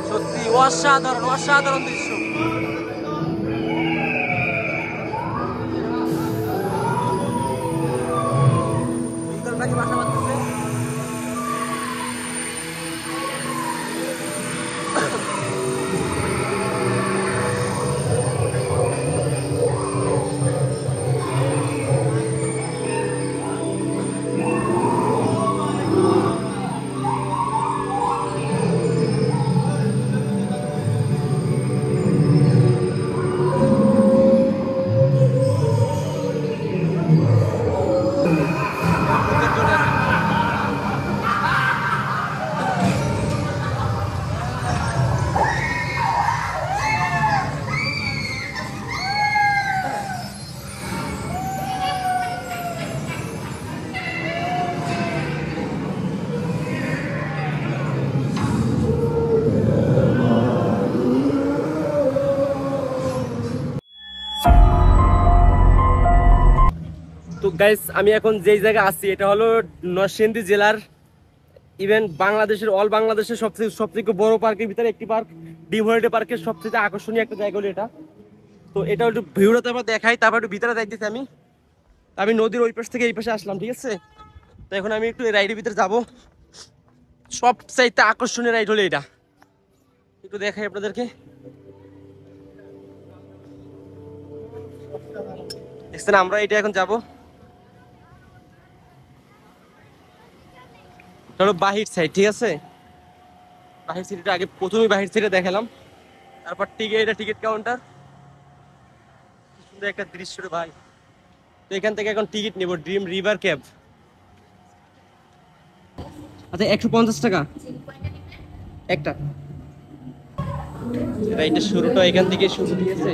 সত্যি অসাধারণ অসাধারণ দৃশ্য। বাসা বাঁধতেছে। তো গাইস আমি এখন যেই জায়গায় আছি এটা হলো নরসিংদী জেলার ইভেন বাংলাদেশের অল বাংলাদেশের সবথেকে বড় পার্কের ভিতরে একটি পার্ক, ড্রিম হলিডে পার্কের সবচেয়ে আকর্ষণীয় একটা জায়গা হলো এটা। তো এটা একটু ভিউটা তো দেখাই, তারপর একটু ভিতরে যাইতেছি আমি নদীর ওই পাশ থেকে এই পাশে আসলাম, ঠিক আছে। তো এখন আমি একটু রাইডের ভিতরে যাবো। সবচাইতে আকর্ষণীয় রাইড হলো এটা, একটু দেখাই আপনাদেরকে। দেখছেন আমরা এটা এখন যাবো। হলো বাহির সাইড, ঠিক আছে। বাহির সাইডটা আগে প্রথমেই বাহির সাইডে দেখালাম, তারপর এটা টিকিট কাউন্টার। সুন্দর একটা দৃশ্য রে ভাই। তো এখান থেকে এখন টিকিট নেব ড্রিম রিভার ক্যাব। আচ্ছা 150 টাকা একটা। রাইডের শুরুটা এখান থেকে শুরু, ঠিক আছে।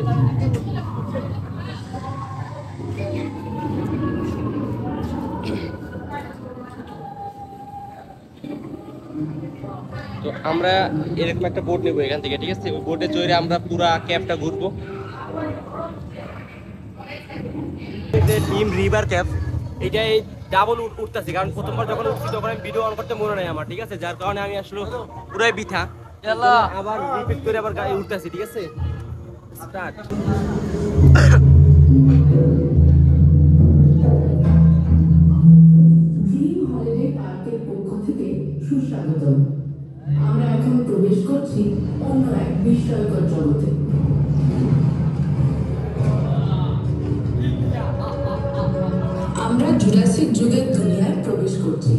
তো আমরা এরকম একটা বোট নেবো এখান থেকে, ঠিক আছে। ওই বোটে চড়ে আমরা পুরা ক্যাবটা ঘুরবো। ড্রিম রিভার ক্যাব এটাই ডাবল উঠতেছি, কারণ প্রথমবার যখন উঠছি তখন আমি ভিডিও অন করতে মনে নাই আমার, ঠিক আছে। যার কারণে আমি আসলে পুরাই বিথা আবার রিপিট করে আবার গাড়ি উঠতেছি, ঠিক আছে। স্টার্ট। ড্রিম হলিডে পার্কের পক্ষ থেকে সুস্বাগতম। আমরা এখন প্রবেশ করছি অন্য এক বিস্ময়কর জগতে। আমরা জুরাসিক যুগের দুনিয়ায় প্রবেশ করছি।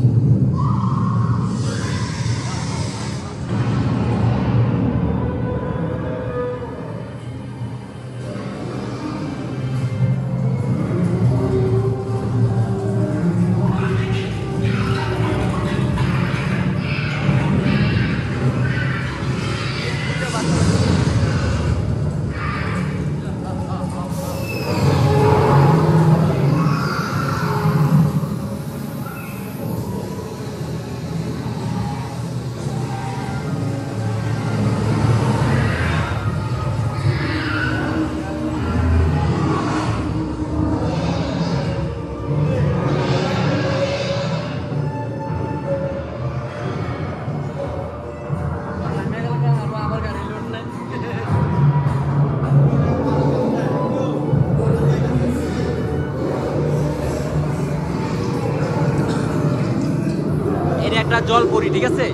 একটা জলপরি, ঠিক আছে।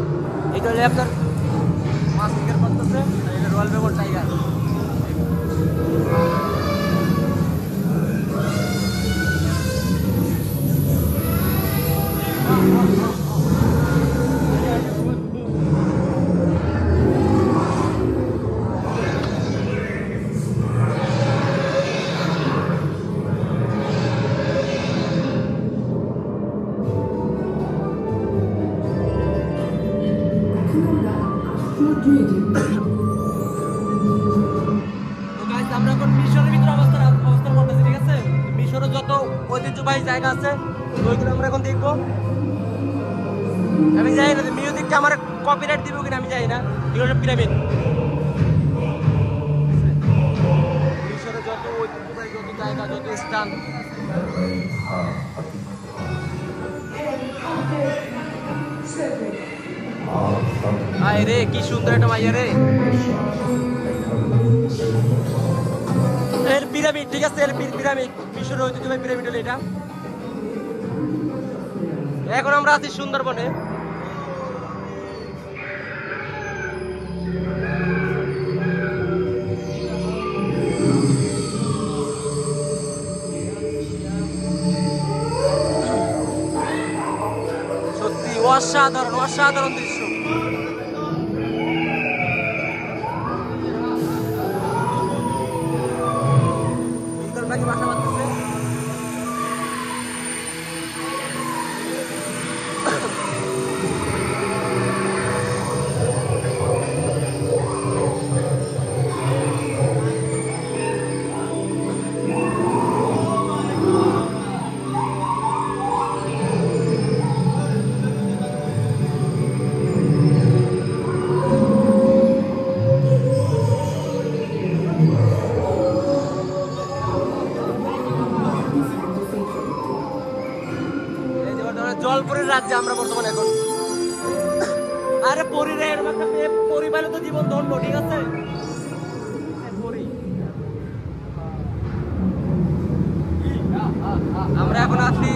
এটা হলো আপনার মাছ শিকার করতেছে, এটা রয়্যাল বেঙ্গল টাইগার। আমরা এখন মিশরের ভিতরে অবস্থান করতেছি, ঠিক আছে। মিশরের যত ঐতিহ্যবাহী জায়গা আছে ওইগুলো আমরা এখন দেখবো। আমি জানি না মিউজিকটা আমার কপিরাইট দিব কিনা, আমি জানি না। এগুলো সব পিরামিড, মিশরের যত টান। আয় রে কি সুন্দর একটা মাইয়া রে। এর পিরামিড, ঠিক আছে, এর পিরামিড, মিশর ঐতিহ্যবাহী পিরামিড হলো এটা। এখন আমরা আছি সুন্দরবনে। সত্যি অসাধারণ অসাধারণ দৃশ্য। পাখি বাসা বাঁধতেছে। জলপুরের রাজ্যে আমরা বর্তমানে এখন। আরে পরিরে পরিবারে তো জীবন ধন্য, ঠিক আছে। আমরা এখন আছি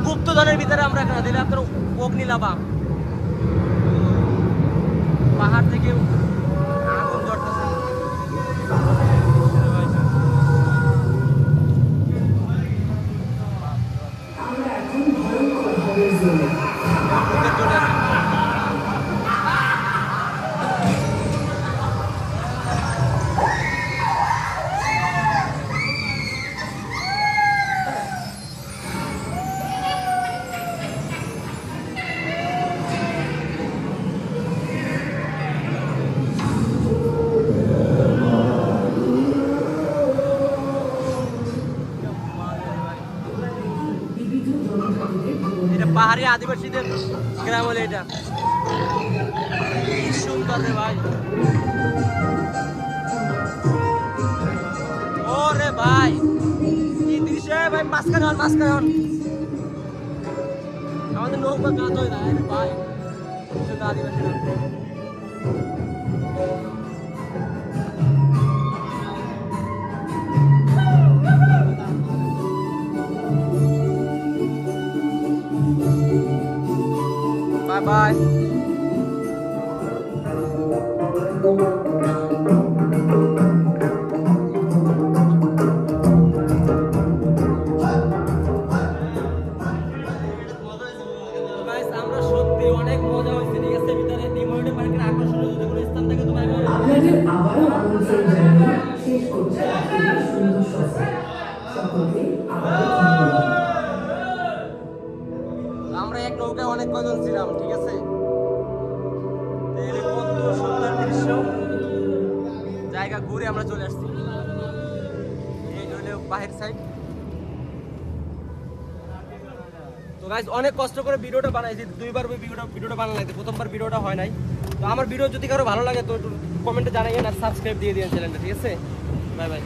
গুপ্তধনের ভিতরে। আমরা এখন দিলে আপনার অগ্নিলাভা, পাহাড় থেকে আগুন ঝরতেছে। আমরা এখন ভয়ঙ্কর ভাবে জমে এটা পাহাড়ি আদিবাসীদের গ্রাম হলে এটা। কি সুন্দর রে ভাই। ও রে ভাই কি দৃশ্য ভাই। মাঝখানে হন, মাঝখানে হন। আমাদের নৌকা কাজ হয় না ভাই, শুধু আদিবাসীরা। Bye bye. আমরা সত্যি অনেক মজা হয়েছে, ঠিক আছে। ভিতরে ডিমোল্ডে পার্কের আকর্ষণীয় যদি কোনো স্থান থাকে তোমার আপনাদের আবারও আমন্ত্রণ জানিয়ে শেষ করছি এই সুন্দর সফর। সকলকে আবারও ধন্যবাদ। আমরা এক নৌকায় অনেক কজন ছিলাম, ঠিক আছে। কত সুন্দর দৃশ্য, জায়গা ঘুরে আমরা চলে আসছি। এই হলো বাহির সাইড। তো গাইস অনেক কষ্ট করে ভিডিওটা বানাইছি, দুইবার ভিডিওটা বানানো লাগছে, প্রথমবার ভিডিওটা হয় নাই। তো আমার ভিডিও যদি কারো ভালো লাগে তো কমেন্টে জানাইয়েন আর সাবস্ক্রাইব দিয়ে দিন চ্যানেলটা, ঠিক আছে। Bye bye.